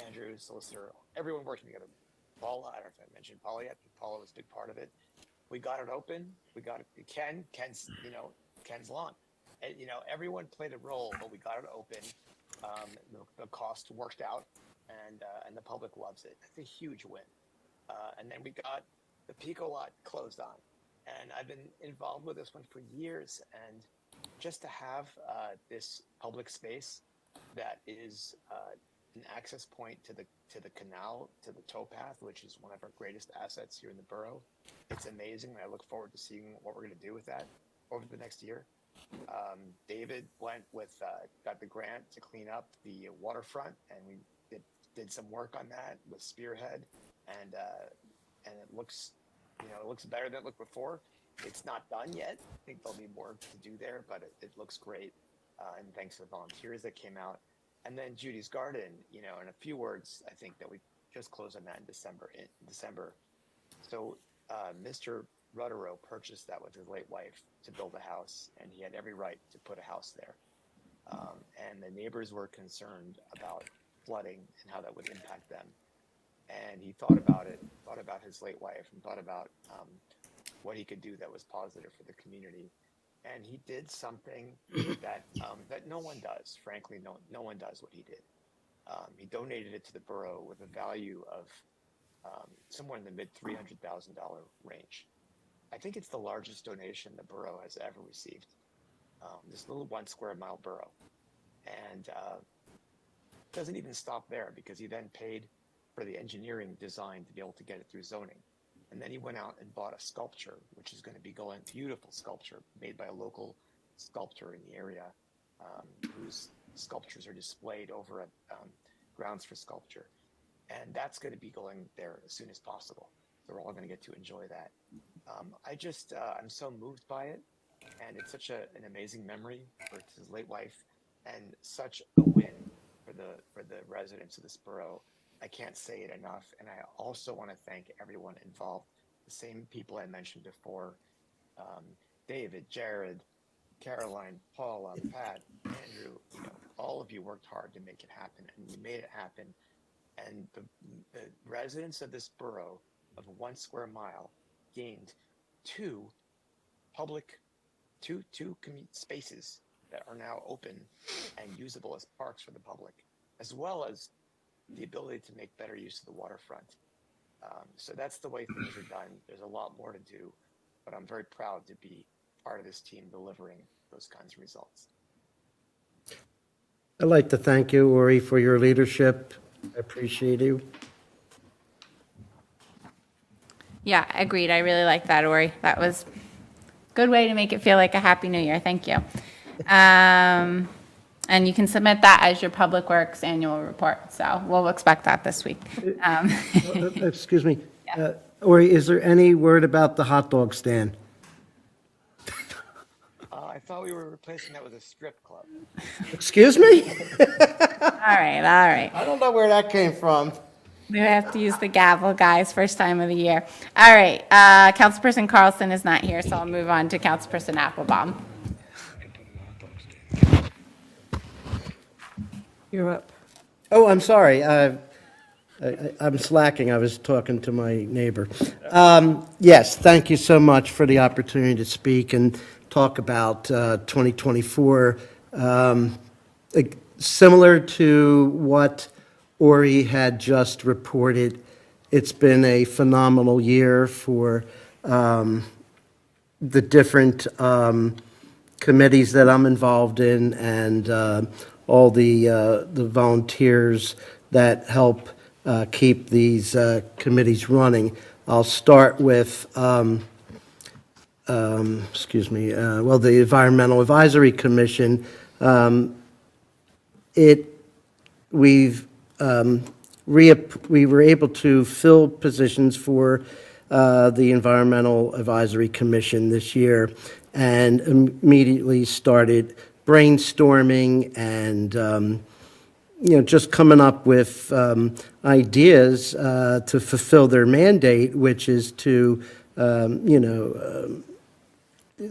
S5: Andrew, Solicitor, everyone working together. Paula, I don't know if I mentioned Paula yet, but Paula was a big part of it. We got it open. We got it. Ken's lawn. And, everyone played a role, but we got it open. The cost worked out, and the public loves it. That's a huge win. And then we got the Pico lot closed on. And I've been involved with this one for years. And just to have this public space that is an access point to the canal, to the towpath, which is one of our greatest assets here in the borough. It's amazing. I look forward to seeing what we're going to do with that over the next year. David went got the grant to clean up the waterfront, and we did some work on that with Spearhead, and it looks, it looks better than it looked before. It's not done yet. I think there'll be more to do there, but it looks great. And thanks to the volunteers that came out. And then Judy's Garden, in a few words, I think that we just closed on that in December. So Mr. Rutterow purchased that with his late wife to build a house, and he had every right to put a house there. And the neighbors were concerned about flooding and how that would impact them. And he thought about it, thought about his late wife, and thought about what he could do that was positive for the community. And he did something that no one does. Frankly, no one does what he did. He donated it to the borough with a value of somewhere in the mid $300,000 range. I think it's the largest donation the borough has ever received. This little 1 square mile borough. And doesn't even stop there, because he then paid for the engineering design to be able to get it through zoning. And then he went out and bought a sculpture, which is going to be beautiful sculpture made by a local sculptor in the area, whose sculptures are displayed over at Grounds for Sculpture. And that's going to be going there as soon as possible. So we're all going to get to enjoy that. I'm so moved by it. And it's such an amazing memory for his late wife, and such a win for the residents of this borough. I can't say it enough. And I also want to thank everyone involved, the same people I mentioned before, David, Jared, Caroline, Paula, Pat, Andrew, all of you worked hard to make it happen, and you made it happen. And the residents of this borough of 1 square mile gained two spaces that are now open and usable as parks for the public, as well as the ability to make better use of the waterfront. So that's the way things are done. There's a lot more to do, but I'm very proud to be part of this team delivering those kinds of results.
S2: I'd like to thank you, Ori, for your leadership. I appreciate you.
S1: Yeah, agreed. I really like that, Ori. That was a good way to make it feel like a Happy New Year. Thank you. And you can submit that as your Public Works annual report. So we'll expect that this week.
S2: Excuse me. Ori, is there any word about the hot dog stand?
S5: I thought we were replacing that with a strip club.
S2: Excuse me?
S1: All right.
S2: I don't know where that came from.
S1: We have to use the gavel, guys, first time of the year. All right, Councilperson Carlson is not here, so I'll move on to Councilperson Applebaum.
S6: You're up.
S2: Oh, I'm sorry. I'm slacking. I was talking to my neighbor. Yes, thank you so much for the opportunity to speak and talk about 2024. Similar to what Ori had just reported, it's been a phenomenal year for the different committees that I'm involved in and all the volunteers that help keep these committees running. I'll start with, the Environmental Advisory Commission. We were able to fill positions for the Environmental Advisory Commission this year and immediately started brainstorming and just coming up with ideas to fulfill their mandate, which is to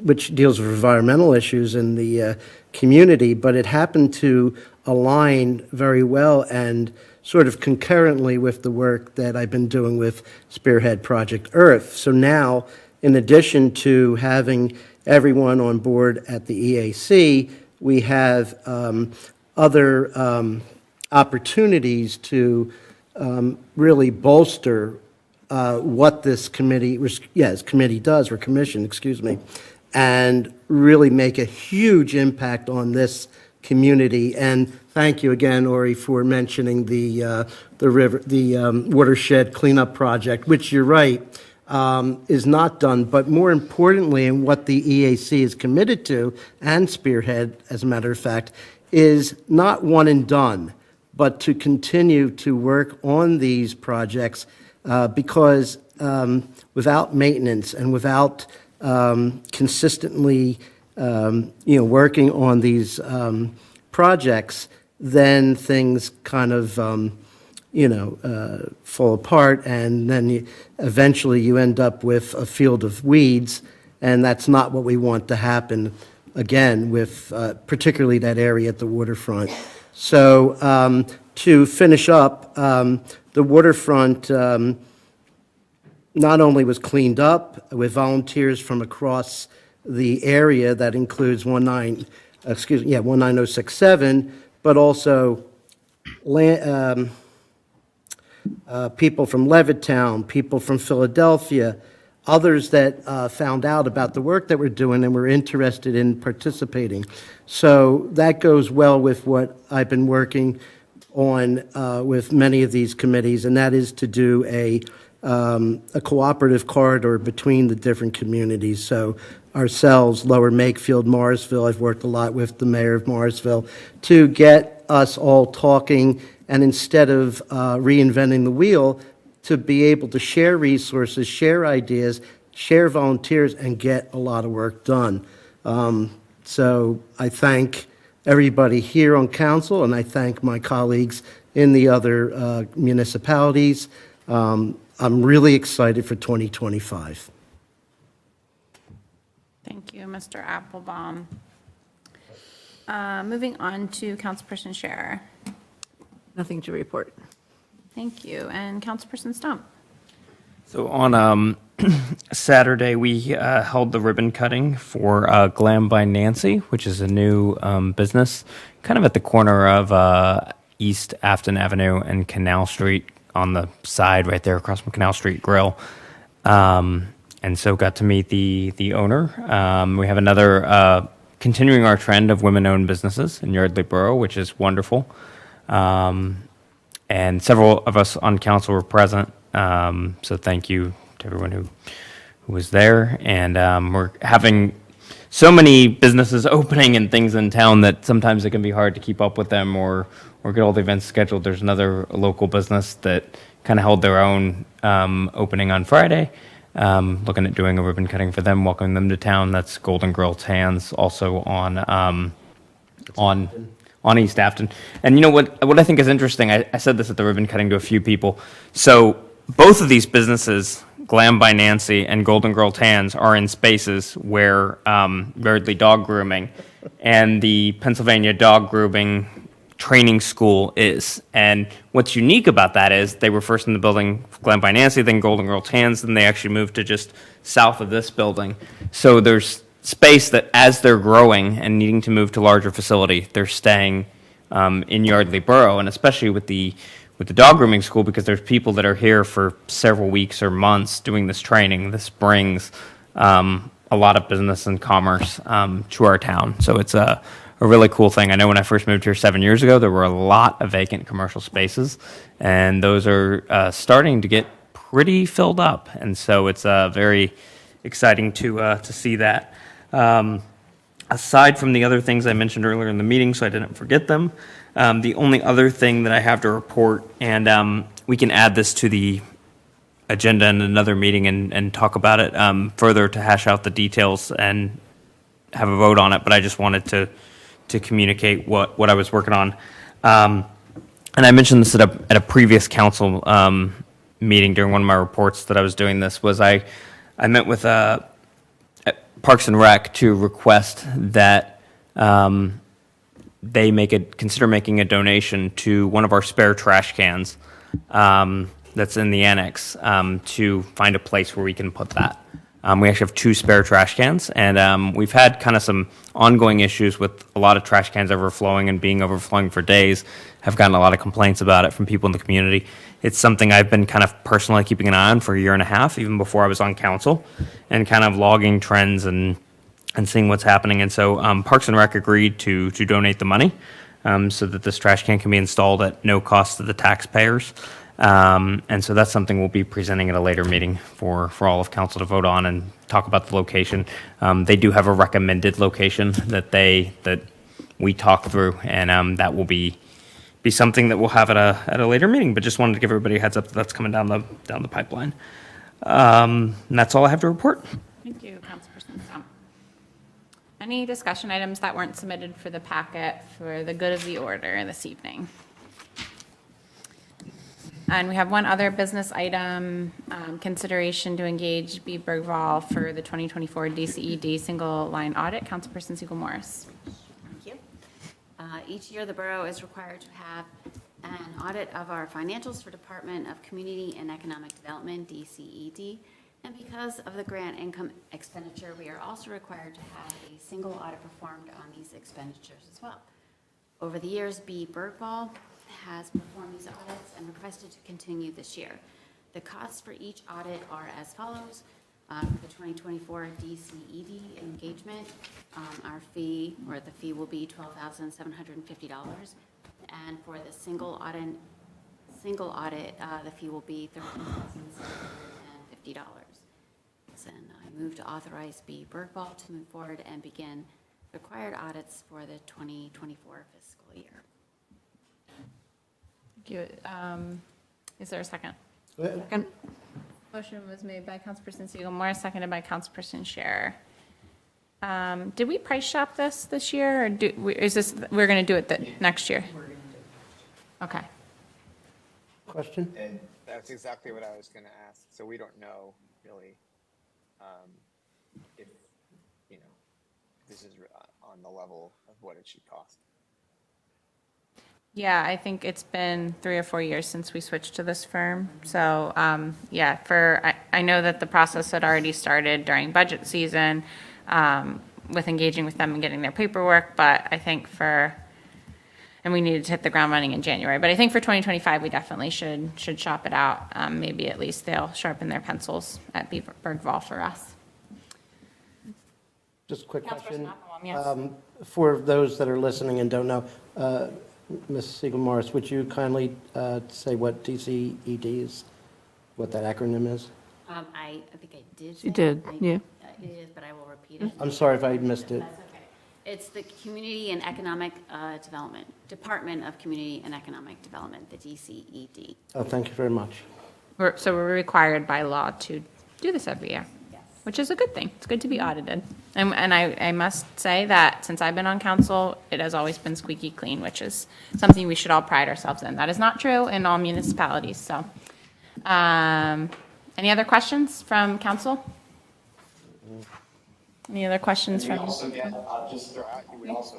S2: which deals with environmental issues in the community, but it happened to align very well and sort of concurrently with the work that I've been doing with Spearhead Project Earth. So now, in addition to having everyone on board at the EAC, we have other opportunities to really bolster what this committee does, or commission, excuse me, and really make a huge impact on this community. And thank you again, Ori, for mentioning the watershed cleanup project, which you're right, is not done. But more importantly, and what the EAC is committed to, and Spearhead, as a matter of fact, is not one and done, but to continue to work on these projects because without maintenance and without consistently working on these projects, then things kind of fall apart, and then eventually you end up with a field of weeds, and that's not what we want to happen again with particularly that area at the waterfront. So to finish up, the waterfront not only was cleaned up with volunteers from across the area, that includes 19067, but also people from Levittown, people from Philadelphia, others that found out about the work that we're doing and were interested in participating. So that goes well with what I've been working on with many of these committees, and that is to do a cooperative corridor between the different communities. So ourselves, Lower Makefield, Morrisville, I've worked a lot with the mayor of Morrisville to get us all talking, and instead of reinventing the wheel, to be able to share resources, share ideas, share volunteers, and get a lot of work done. So I thank everybody here on council, and I thank my colleagues in the other municipalities. I'm really excited for 2025.
S1: Thank you, Mr. Applebaum. Moving on to Councilperson Scherer.
S6: Nothing to report.
S1: Thank you. And Councilperson Stump.
S4: So on Saturday, we held the ribbon cutting for Glam by Nancy, which is a new business kind of at the corner of East Afton Avenue and Canal Street, on the side right there across from Canal Street Grill. And so got to meet the owner. We have another, continuing our trend of women-owned businesses in Yardley Borough, which is wonderful. And several of us on council were present. So thank you to everyone who was there. And we're having so many businesses opening and things in town that sometimes it can be hard to keep up with them or get all the events scheduled. There's another local business that kind of held their own opening on Friday. Looking at doing a ribbon cutting for them, welcoming them to town. That's Golden Girl's Hands, also on East Afton. And you know what I think is interesting? I said this at the ribbon cutting to a few people. So both of these businesses, Glam by Nancy and Golden Girl Tans, are in spaces where Yardley Dog Grooming and the Pennsylvania Dog Grooming Training School is. And what's unique about that is they were first in the building, Glam by Nancy, then Golden Girl Tans, then they actually moved to just south of this building. So there's space that as they're growing and needing to move to larger facility, they're staying in Yardley Borough, and especially with the dog grooming school, because there's people that are here for several weeks or months doing this training. This brings a lot of business and commerce to our town. So it's a really cool thing. I know when I first moved here 7 years ago, there were a lot of vacant commercial spaces, and those are starting to get pretty filled up. And so it's very exciting to see that. Aside from the other things I mentioned earlier in the meeting, so I didn't forget them, the only other thing that I have to report, and we can add this to the agenda in another meeting and talk about it further to hash out the details and have a vote on it, but I just wanted to communicate what I was working on. And I mentioned this at a previous council meeting during one of my reports that I was doing this, was I met with Parks and Rec to request that they consider making a donation to one of our spare trash cans that's in the annex to find a place where we can put that. We actually have 2 spare trash cans, and we've had kind of some ongoing issues with a lot of trash cans overflowing and being overflowing for days. Have gotten a lot of complaints about it from people in the community. It's something I've been kind of personally keeping an eye on for a year and a half, even before I was on council, and kind of logging trends and seeing what's happening. And so Parks and Rec agreed to donate the money so that this trash can be installed at no cost to the taxpayers. And so that's something we'll be presenting at a later meeting for all of council to vote on and talk about the location. They do have a recommended location that we talk through, and that will be something that we'll have at a later meeting. But just wanted to give everybody a heads up that that's coming down the pipeline. And that's all I have to report.
S1: Thank you, Councilperson Stump. Any discussion items that weren't submitted for the packet for the good of the order this evening? And we have one other business item, consideration to engage B. Bergvall for the 2024 DCED single line audit. Councilperson Siegel Morris.
S12: Thank you. Each year, the borough is required to have an audit of our financials for Department of Community and Economic Development, DCED. And because of the grant income expenditure, we are also required to have a single audit performed on these expenditures as well. Over the years, B. Bergvall has performed these audits and requested to continue this year. The costs for each audit are as follows. For the 2024 DCED engagement, our fee, or the fee will be $12,750. And for the single audit, the fee will be $13,750. And I move to authorize B. Bergvall to move forward and begin required audits for the 2024 fiscal year.
S1: Thank you. Is there a second?
S6: Second.
S1: Motion was made by Councilperson Siegel Morris, seconded by Councilperson Scherer. Did we price shop this year, or we're going to do it next year? Okay.
S2: Question?
S5: And that's exactly what I was going to ask. So we don't know really if, this is on the level of what it should cost.
S1: Yeah, I think it's been 3 or 4 years since we switched to this firm. So, yeah, I know that the process had already started during budget season with engaging with them and getting their paperwork, but I think and we needed to hit the ground running in January. But I think for 2025, we definitely should shop it out. Maybe at least they'll sharpen their pencils at Bergvall for us.
S2: Just a quick question.
S1: Yes.
S2: For those that are listening and don't know, Ms. Siegel Morris, would you kindly say what DCED is, what that acronym is?
S12: I think I did.
S6: You
S12: say it.
S6: did, yeah.
S12: It is, but I will repeat it.
S2: I'm sorry if I missed it.
S12: That's okay. It's the Community and Economic Development, Department of Community and Economic Development, the DCED.
S2: Oh, thank you very much.
S1: So we're required by law to do this every year, which is a good thing. It's good to be audited. And I must say that since I've been on council, it has always been squeaky clean, which is something we should all pride ourselves in. That is not true in all municipalities, so. Any other questions from council? Any other questions
S5: We
S1: from?
S5: also get, I'll just throw out, we also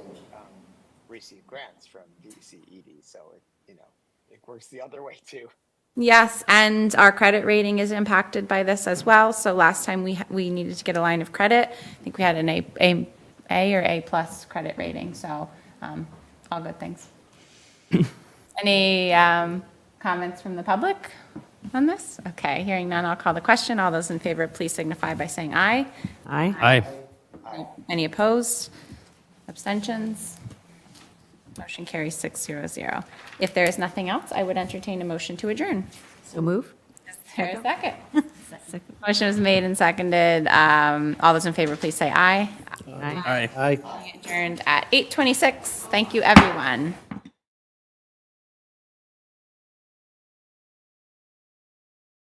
S5: receive grants from DCED, so it works the other way too.
S1: Yes, and our credit rating is impacted by this as well. So last time we needed to get a line of credit, I think we had an A or A plus credit rating, so all good things. Any comments from the public on this? Okay, hearing none, I'll call the question. All those in favor, please signify by saying aye.
S6: Aye.
S4: Aye.
S1: Any opposed? Abstentions? Motion carries 600. If there is nothing else, I would entertain a motion to adjourn.
S6: So move?
S1: Is there a second?
S6: Second.
S1: Motion was made and seconded. All those in favor, please say aye.
S6: Aye.
S4: Aye.
S2: Aye.
S1: Adjourned at 8:26. Thank you, everyone.